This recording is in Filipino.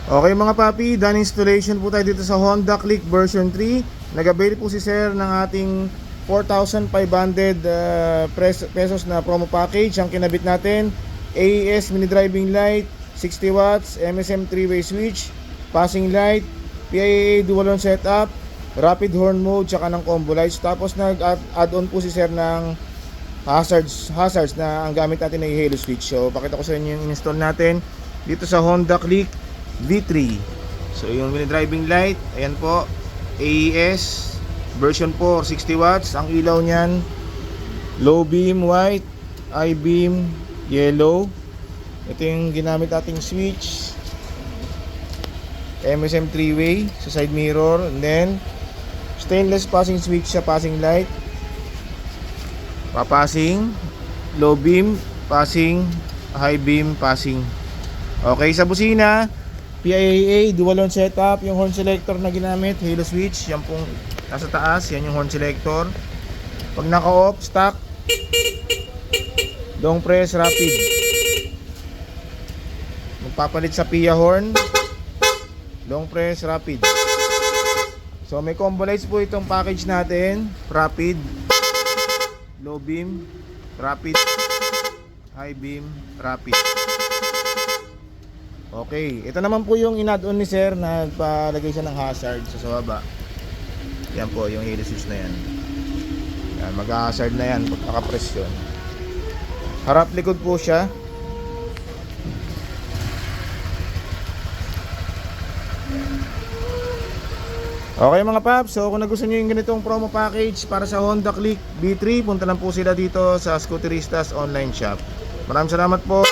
Okay mga papi, done installation po tayo dito sa Honda Click version 3. Nag-avail po si sir ng ating 4,500 pesos na promo package. Ang kinabit natin, AES mini driving light, 60 watts, MSM 3-way switch, passing light, PIA dual on setup, rapid horn mode, tsaka ng combo lights. Tapos nag-add on po si sir ng hazards na ang gamit natin ay halo switch. So pakita ko sa inyo yung install natin dito sa Honda Click V3. So yung mini driving light, ayan po, AES version 4, 60 watts. Ang ilaw niyan, low beam white, high beam yellow. Ito yung ginamit nating switch, MSM 3-way sa side mirror, and then stainless passing switch sa passing light, papasing, low beam, passing, high beam, passing. Okay, sa busina, PIA dual on setup, yung horn selector na ginamit, halo switch, yan pong nasa taas, yan yung horn selector. Pag naka-off, stock, long press, rapid. Magpapalit sa PIA horn, long press, rapid. So may combo lights po itong package natin, rapid, low beam, rapid, high beam, rapid. Okay, ito naman po yung in-add-on ni sir na nagpalagay siya ng hazard sa baba. Yan po yung halo switch na yan. Yan, mag-hazard na yan pag nakapress yun. Harap likod po siya. Okay mga paps, so kung nagustuhan nyo yung ganitong promo package para sa Honda Click V3, punta lang po sila dito sa Scooteristas online shop. Maraming salamat po.